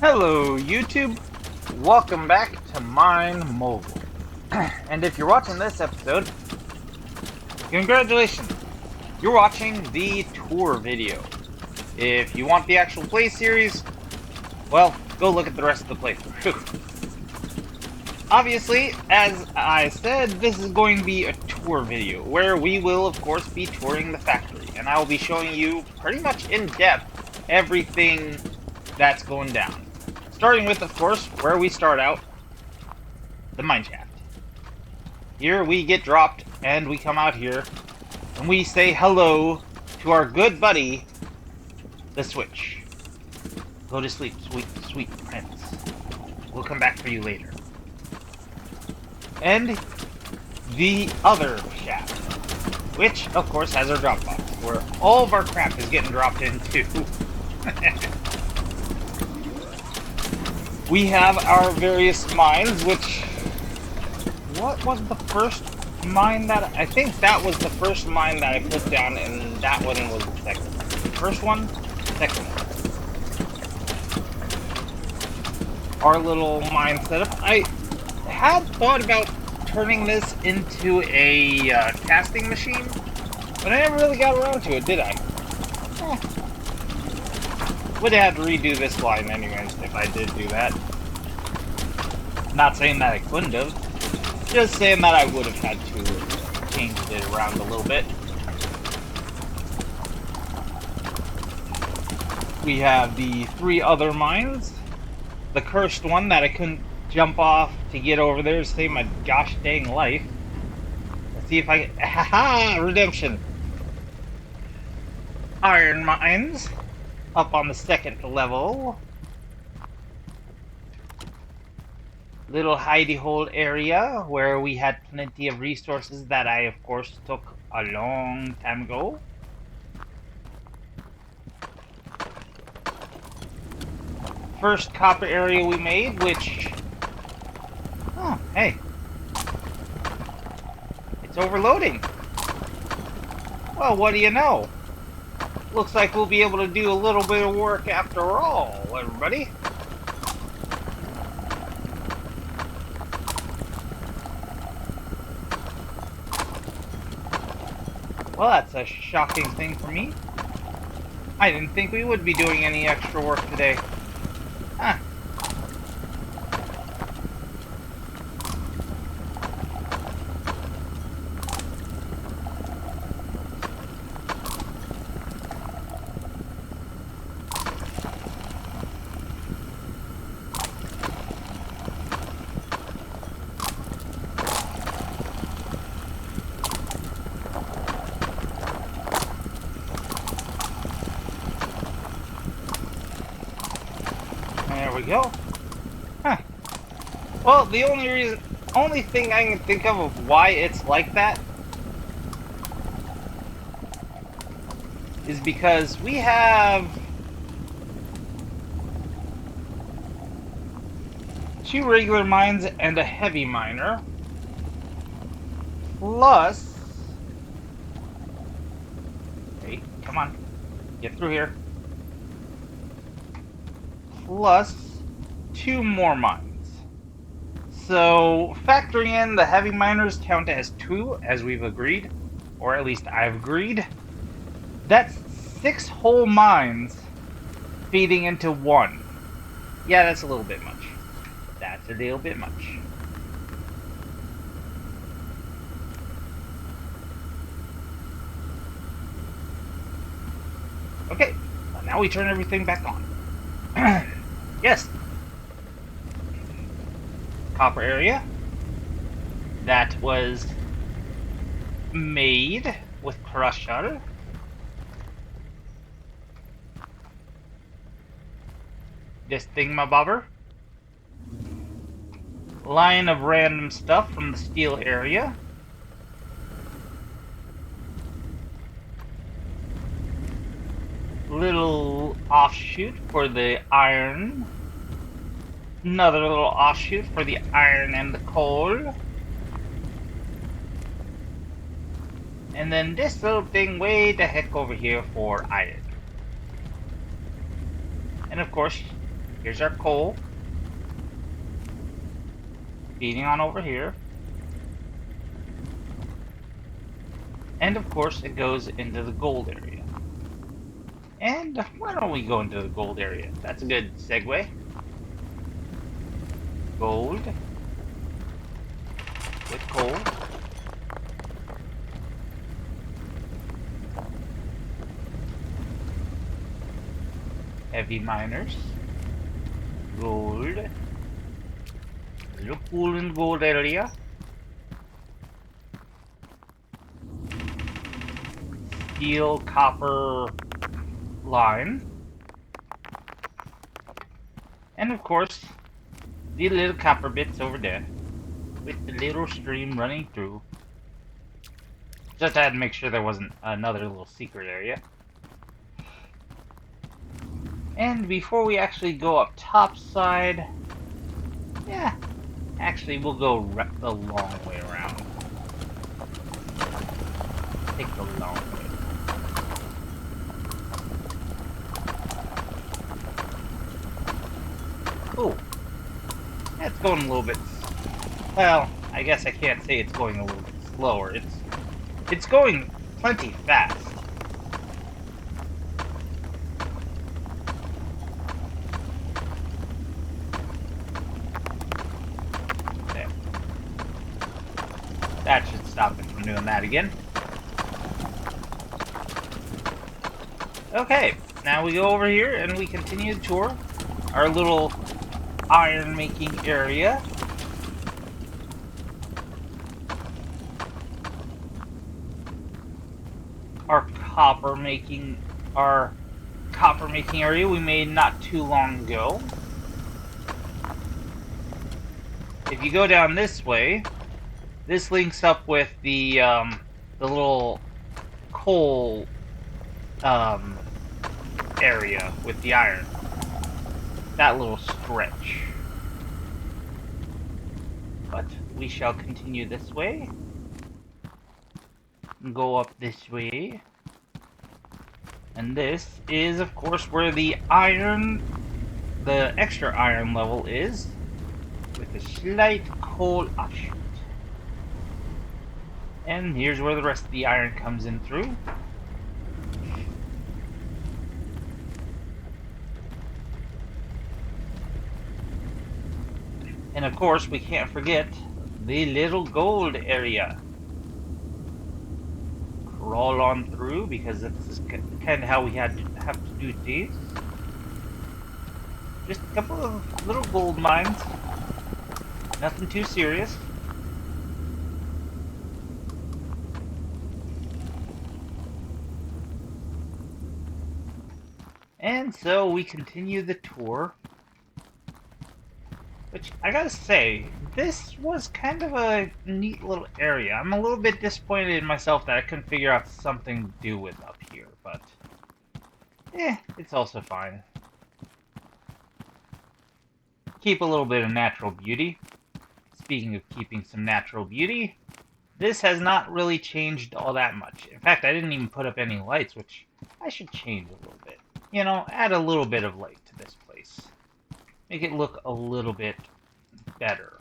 Hello YouTube, welcome back to Mine Mogul. And if you're watching this episode, congratulations, you're watching the tour video. If you want the actual play series, well, go look at the rest of the playthrough. Obviously, as I said, this is going to be a tour video, where we will of course be touring the factory, and I will be showing you pretty much in depth everything that's going down. Starting with, of course, where we start out, the mineshaft. Here we get dropped, and we come out here, and we say hello to our good buddy, the switch. Go to sleep, sweet, sweet prince. We'll come back for you later. And the other shaft, which, of course, has our drop box, where all of our crap is getting dropped into. We have our various mines, which... What was the first mine that... I think that was the first mine that I put down, and that one was the second. First one, second one. Our little mine setup. I had thought about turning this into a casting machine, but I never really got around to it, did I? Would have had to redo this line anyways if I did do that. Not saying that I couldn't have, just saying that I would have had to change it around a little bit. We have the three other mines. The cursed one that I couldn't jump off to get over there to save my gosh dang life. Let's see if I can... Haha! Redemption! Iron mines. Up on the second level. Little hidey hole area where we had plenty of resources that I of course took a long time ago. First copper area we made, which... Oh, hey. It's overloading. Well, what do you know? Looks like we'll be able to do a little bit of work after all, everybody. Well, that's a shocking thing for me. I didn't think we would be doing any extra work today. Huh. There we go. Huh. Well, the only thing I can think of why it's like that is because we have two regular mines and a heavy miner, plus... Hey, come on. Get through here. Plus two more mines. So factoring in the heavy miners count as two, as we've agreed, or at least I've agreed. That's 6 whole mines feeding into one. Yeah, that's a little bit much. That's a little bit much. Okay, now we turn everything back on. Yes. Copper area that was made with crusher. This thingamabobber. Line of random stuff from the steel area. Little offshoot for the iron. Another little offshoot for the iron and the coal. And then this little thing way the heck over here for iron. And of course, Here's our coal. Feeding on over here. And of course, it goes into the gold area. And why don't we go into the gold area? That's a good segue. Gold. With coal. Heavy miners. Gold. A little cool in gold area. Steel, copper line. And of course, the little copper bits over there. With the little stream running through. Just had to make sure there wasn't another little secret area. And before we actually go up topside, yeah, actually we'll go the long way around. Take the long way. Oh, that's going a little bit. Well, I guess I can't say it's going a little bit slower. It's going plenty fast. There. That should stop it from doing that again. Okay, now we go over here and we continue to tour our little iron making area. Our copper making area we made not too long ago. If you go down this way, this links up with the little coal area with the iron. That little stretch. But we shall continue this way. Go up this way. And this is, of course, where the extra iron level is, with a slight coal offshoot. And here's where the rest of the iron comes in through. And of course, we can't forget the little gold area. Crawl on through, because that's kind of how we have to do these. Just a couple of little gold mines. Nothing too serious. And so we continue the tour. Which, I gotta say, this was kind of a neat little area. I'm a little bit disappointed in myself that I couldn't figure out something to do with up here, but it's also fine. Keep a little bit of natural beauty. Speaking of keeping some natural beauty, this has not really changed all that much. In fact, I didn't even put up any lights, which I should change a little bit. You know, add a little bit of light to this place. Make it look a little bit better.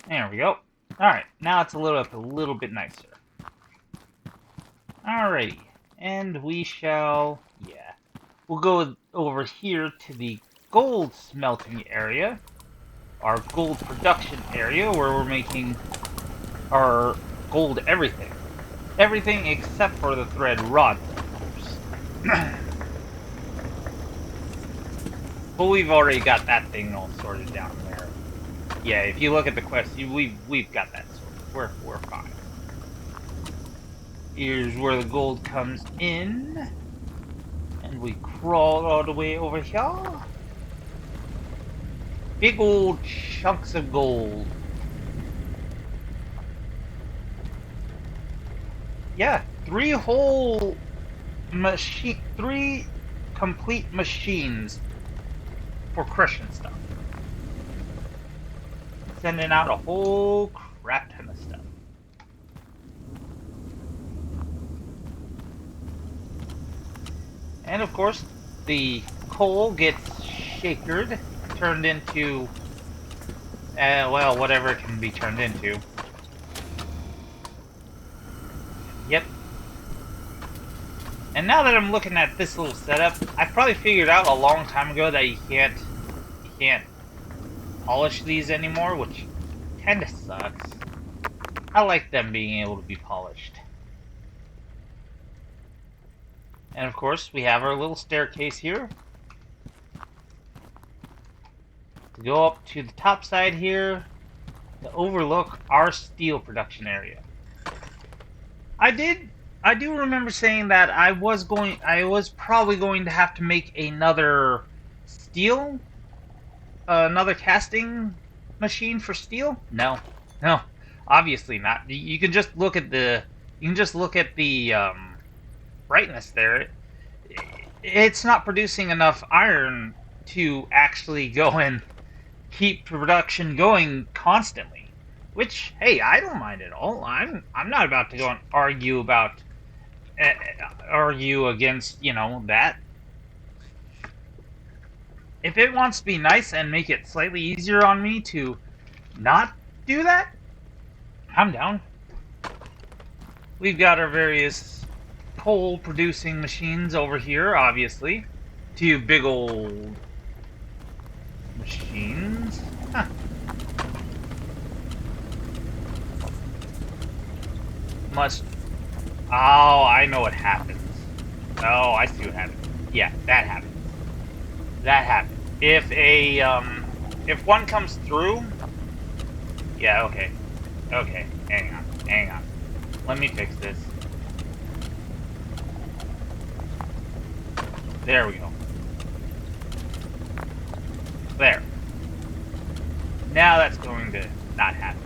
There we go. Alright, now it's a little bit nicer. Alrighty, and we shall, we'll go over here to the gold smelting area, our gold production area, where we're making our gold everything. Everything except for the thread rod filters. But we've already got that thing all sorted down there. Yeah, if you look at the quest, we've got that sorted. We're fine. Here's where the gold comes in. And we crawl all the way over here. Big old chunks of gold. Yeah, 3 complete machines for crushing stuff. Sending out a whole crap ton of stuff. And of course, the coal gets shakered, turned into, well, whatever it can be turned into. Yep. And now that I'm looking at this little setup, I probably figured out a long time ago that you can't polish these anymore, which kinda sucks. I like them being able to be polished. And of course, we have our little staircase here to go up to the top side here to overlook our steel production area. I do remember saying that I was probably going to have to make another steel, another casting machine for steel. No, obviously not. You can just look at the brightness there. It's not producing enough iron to actually go and keep production going constantly. Which, hey, I don't mind at all. I'm not about to go and argue against, that. If it wants to be nice and make it slightly easier on me to not do that, I'm down. We've got our various coal producing machines over here, obviously. Two big old machines. Huh. Must. Oh, I know what happens. Oh, I see what happens. Yeah, that happens. That happens. If one comes through. Yeah, okay. Okay, hang on. Let me fix this. There we go. There. Now that's going to not happen.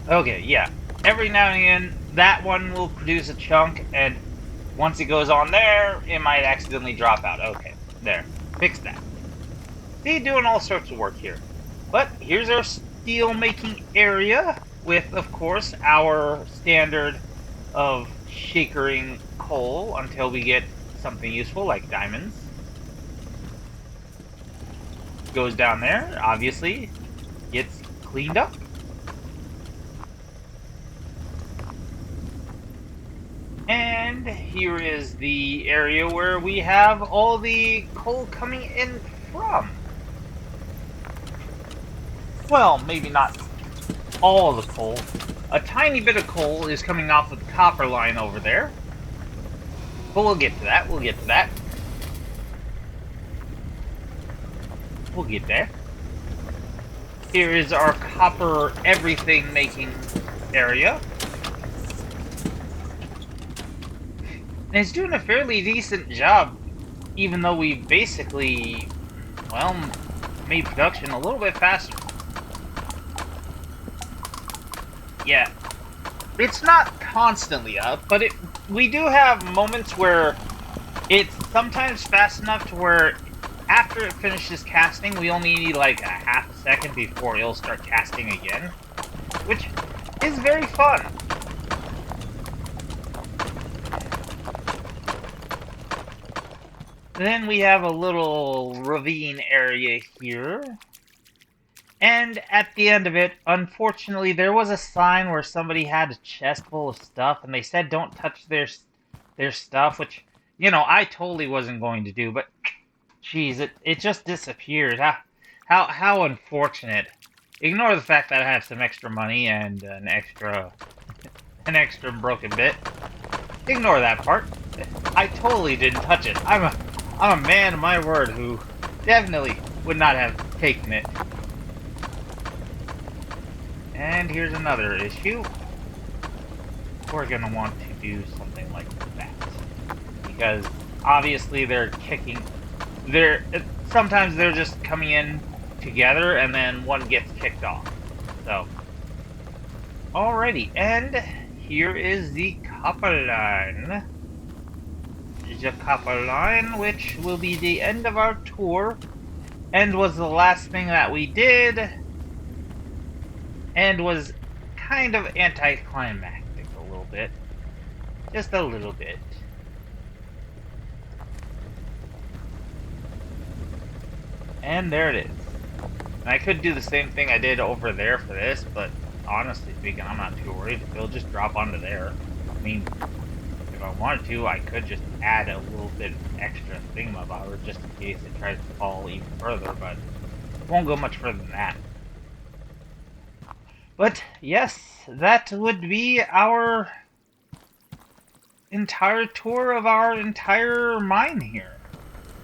Okay, yeah. Every now and again, that one will produce a chunk, and once it goes on there, it might accidentally drop out. Okay, there. Fix that. See, doing all sorts of work here. But here's our steel making area with, of course, our standard of shakering coal until we get something useful like diamonds. Goes down there, obviously, gets cleaned up. And here is the area where we have all the coal coming in from. Well, maybe not all the coal. A tiny bit of coal is coming off of the copper line over there. But we'll get to that. We'll get there. Here is our copper everything making area. And it's doing a fairly decent job, even though we basically, well, made production a little bit faster. Yeah, it's not constantly up, but we do have moments where it's sometimes fast enough to where after it finishes casting, we only need like a half a second before it'll start casting again, which is very fun. Then we have a little ravine area here. And at the end of it, unfortunately, there was a sign where somebody had a chest full of stuff, and they said don't touch their stuff, which, I totally wasn't going to do, but, geez, it just disappeared. How unfortunate. Ignore the fact that I have some extra money and an extra broken bit. Ignore that part. I totally didn't touch it. I'm a man of my word who definitely would not have taken it. And here's another issue. We're gonna want to do something like that. Because obviously sometimes they're just coming in together and then one gets kicked off. So, alrighty, and here is the copper line. The copper line, which will be the end of our tour, and was the last thing that we did, and was kind of anticlimactic a little bit. Just a little bit. And there it is. And I could do the same thing I did over there for this, but honestly speaking, I'm not too worried. It'll just drop onto there. I mean, if I wanted to, I could just add a little bit extra thingamabobber just in case it tries to fall even further, but it won't go much further than that. But yes, that would be our entire tour of our entire mine here.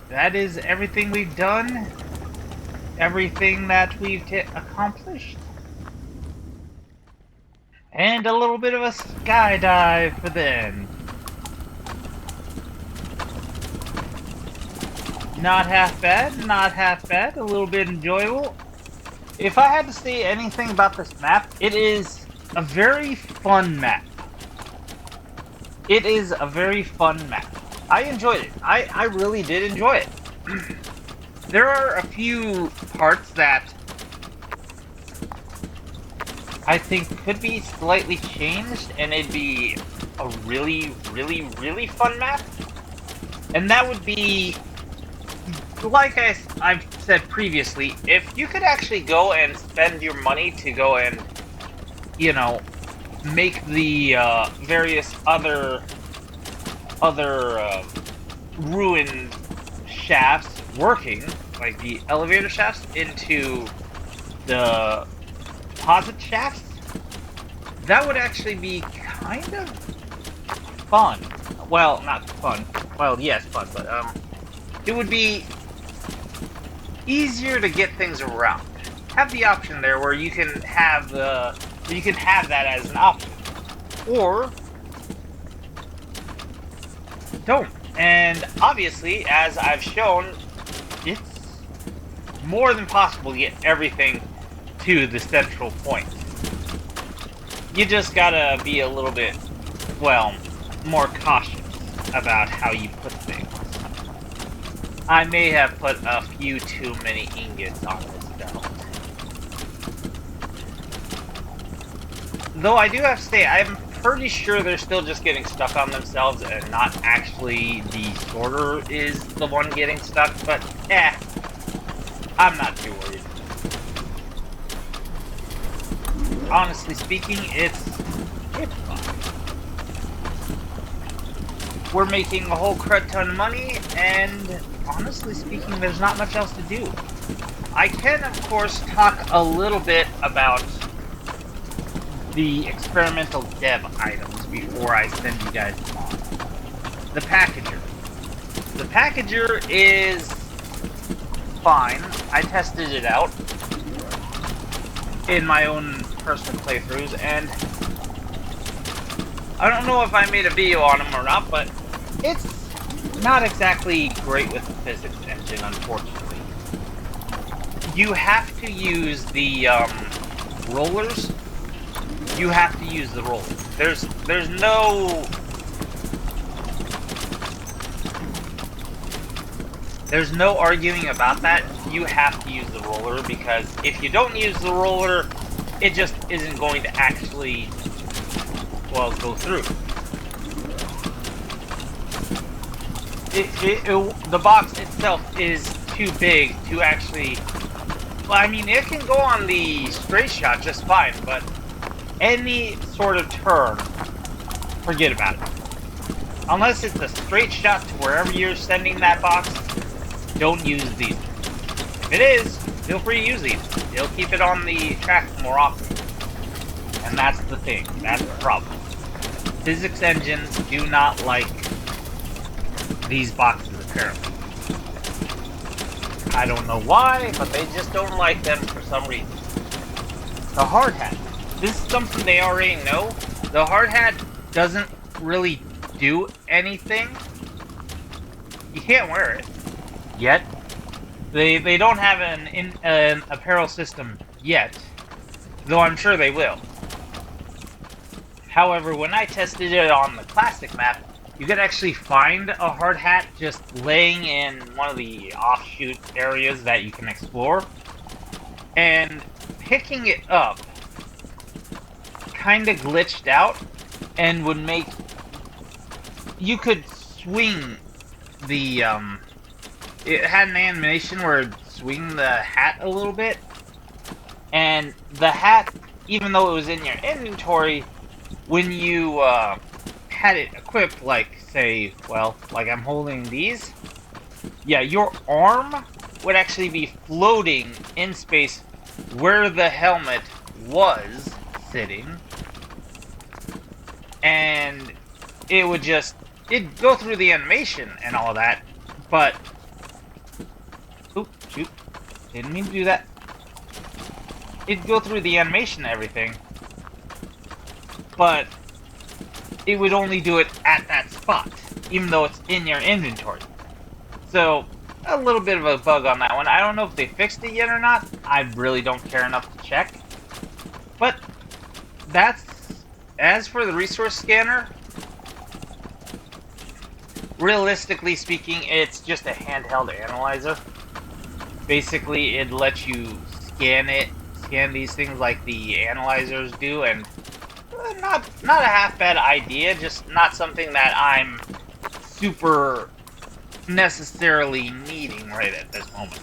That is everything we've done, everything that we've accomplished, and a little bit of a skydive for the end. Not half bad, not half bad, a little bit enjoyable. If I had to say anything about this map, it is a very fun map. It is a very fun map. I enjoyed it. I really did enjoy it. There are a few parts that I think could be slightly changed, and it'd be a really, really, really fun map. And that would be, like I've said previously, if you could actually go and spend your money to go and, you know, make the various other ruined shafts working, like the elevator shafts, into the deposit shafts, that would actually be kind of fun. Well, not fun. Well, yes, fun, but it would be easier to get things around. Have the option there where you can have that as an option, or don't. And obviously, as I've shown, it's more than possible to get everything to the central point. You just gotta be a little bit, well, more cautious about how you put things. I may have put a few too many ingots on this belt. Though I do have to say, I'm pretty sure they're still just getting stuck on themselves and not actually the sorter is the one getting stuck, but I'm not too worried. Honestly speaking, it's fine. We're making a whole crud ton of money, and honestly speaking, there's not much else to do. I can, of course, talk a little bit about the experimental dev items before I send you guys on. The packager. The packager is fine. I tested it out in my own personal playthroughs, and I don't know if I made a video on them or not, but it's not exactly great with the physics engine, unfortunately. You have to use the rollers. You have to use the rollers. There's no arguing about that. You have to use the roller, because if you don't use the roller, it just isn't going to actually, well, go through. The box itself is too big to actually, well, I mean, it can go on the straight shot just fine, but any sort of turn, forget about it. Unless it's a straight shot to wherever you're sending that box, don't use these. If it is, feel free to use these. They'll keep it on the track more often. And that's the thing. That's the problem. Physics engines do not like these boxes, apparently. I don't know why, but they just don't like them for some reason. The hard hat. This is something they already know. The hard hat doesn't really do anything. You can't wear it yet. They don't have an apparel system yet, though I'm sure they will. However, when I tested it on the classic map, you could actually find a hard hat just laying in one of the offshoot areas that you can explore, and picking it up kind of glitched out and would make you could swing the, it had an animation where it'd swing the hat a little bit, and the hat, even though it was in your inventory, when you, had it equipped, like, say, well, like I'm holding these, yeah, your arm would actually be floating in space where the helmet was sitting, and it would just, it'd go through the animation and all that, but, oop, shoot, didn't mean to do that. It'd go through the animation and everything, but it would only do it at that spot, even though it's in your inventory. So, a little bit of a bug on that one. I don't know if they fixed it yet or not. I really don't care enough to check. But, that's... As for the resource scanner, realistically speaking, it's just a handheld analyzer. Basically, it lets you scan these things like the analyzers do, and not a half bad idea, just not something that I'm super necessarily needing right at this moment.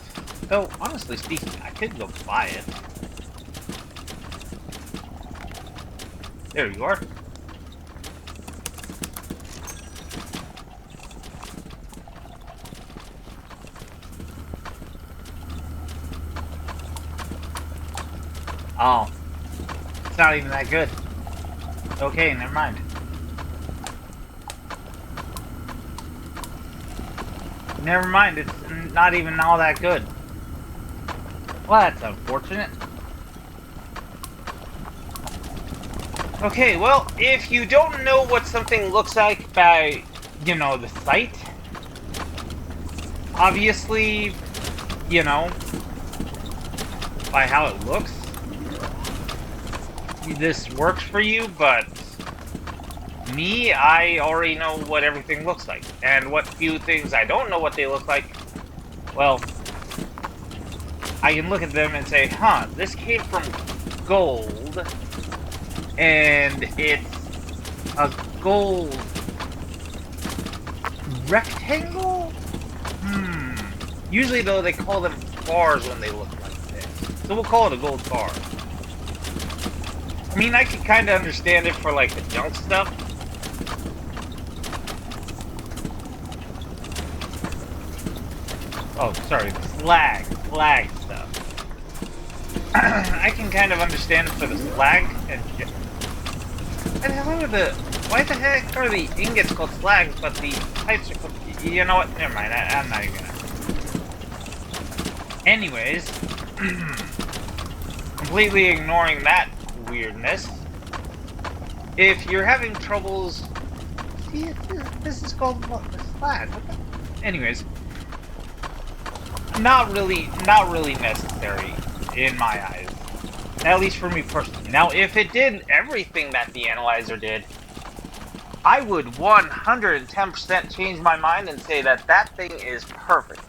So, honestly speaking, I could go buy it. There you are. Oh. It's not even that good. Okay, never mind. Never mind, it's not even all that good. Well, that's unfortunate. Okay, well, if you don't know what something looks like by, you know, the sight, obviously, you know, by how it looks, this works for you, but me, I already know what everything looks like. And what few things I don't know what they look like, well, I can look at them and say, huh, this came from gold, and it's a gold rectangle? Usually, though, they call them bars when they look like this. So we'll call it a gold bar. I mean, I can kind of understand it for, like, the junk stuff. Oh, sorry, the slag stuff. I can kind of understand it for the slag and why the heck are the ingots called slag, but the pipes are called, you know what, never mind, I'm not even gonna. Anyways, completely ignoring that weirdness, if you're having troubles, see, this is called what, the slag, what the? Anyways, not really necessary in my eyes. At least for me personally. Now, if it did everything that the analyzer did, I would 110% change my mind and say that that thing is perfect.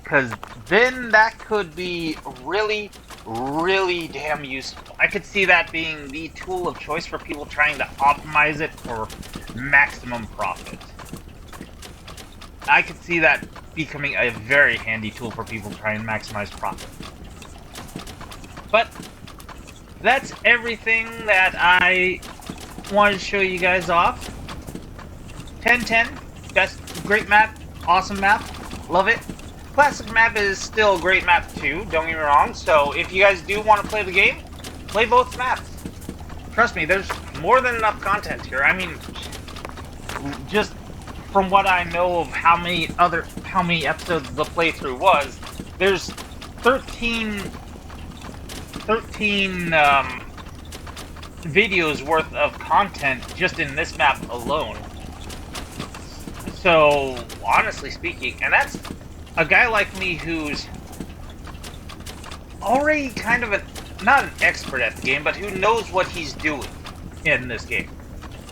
Because then that could be really, really damn useful. I could see that being the tool of choice for people trying to optimize it for maximum profit. I could see that becoming a very handy tool for people trying to maximize profit. But that's everything that I wanted to show you guys off. 10/10, best, great map, awesome map, love it. Classic map is still a great map too, don't get me wrong. So if you guys do want to play the game, play both maps. Trust me, there's more than enough content here. I mean, just from what I know of how many episodes the playthrough was, there's 13 videos worth of content just in this map alone. So, honestly speaking, and that's a guy like me who's already kind of not an expert at the game, but who knows what he's doing in this game.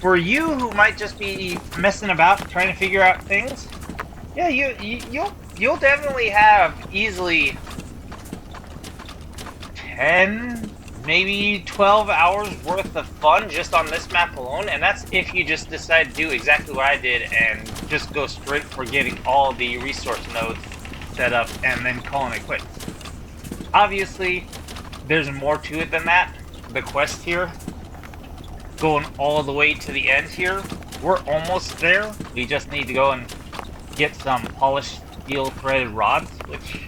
For you who might just be messing about trying to figure out things, yeah, you'll definitely have easily 10, maybe 12 hours worth of fun just on this map alone, and that's if you just decide to do exactly what I did and just go straight for getting all the resource nodes set up and then calling it quits. Obviously, there's more to it than that. The quest here, going all the way to the end here, we're almost there. We just need to go and get some polished steel threaded rods, which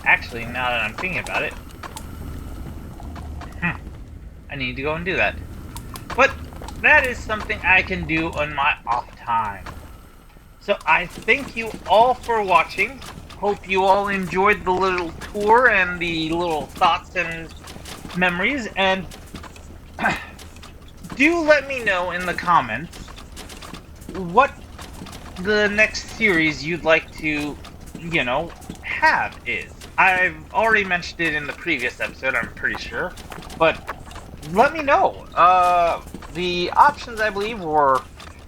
actually, now that I'm thinking about it, I need to go and do that. But that is something I can do on my off time. So I thank you all for watching. Hope you all enjoyed the little tour and the little thoughts and memories. And do let me know in the comments what the next series you'd like to, you know, have is. I've already mentioned it in the previous episode, I'm pretty sure. But let me know. The options, I believe, were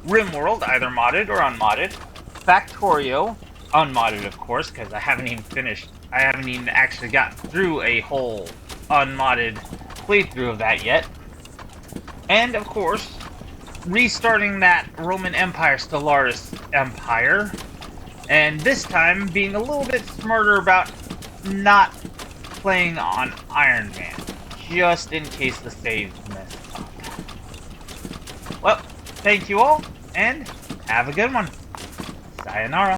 RimWorld, either modded or unmodded. Factorio, unmodded, of course, because I haven't even actually gotten through a whole unmodded playthrough of that yet. And, of course, restarting that Roman Empire Stellaris Empire. And this time, being a little bit smarter about not playing on Iron Man, just in case the saves mess up. Well, thank you all, and have a good one. Sayonara.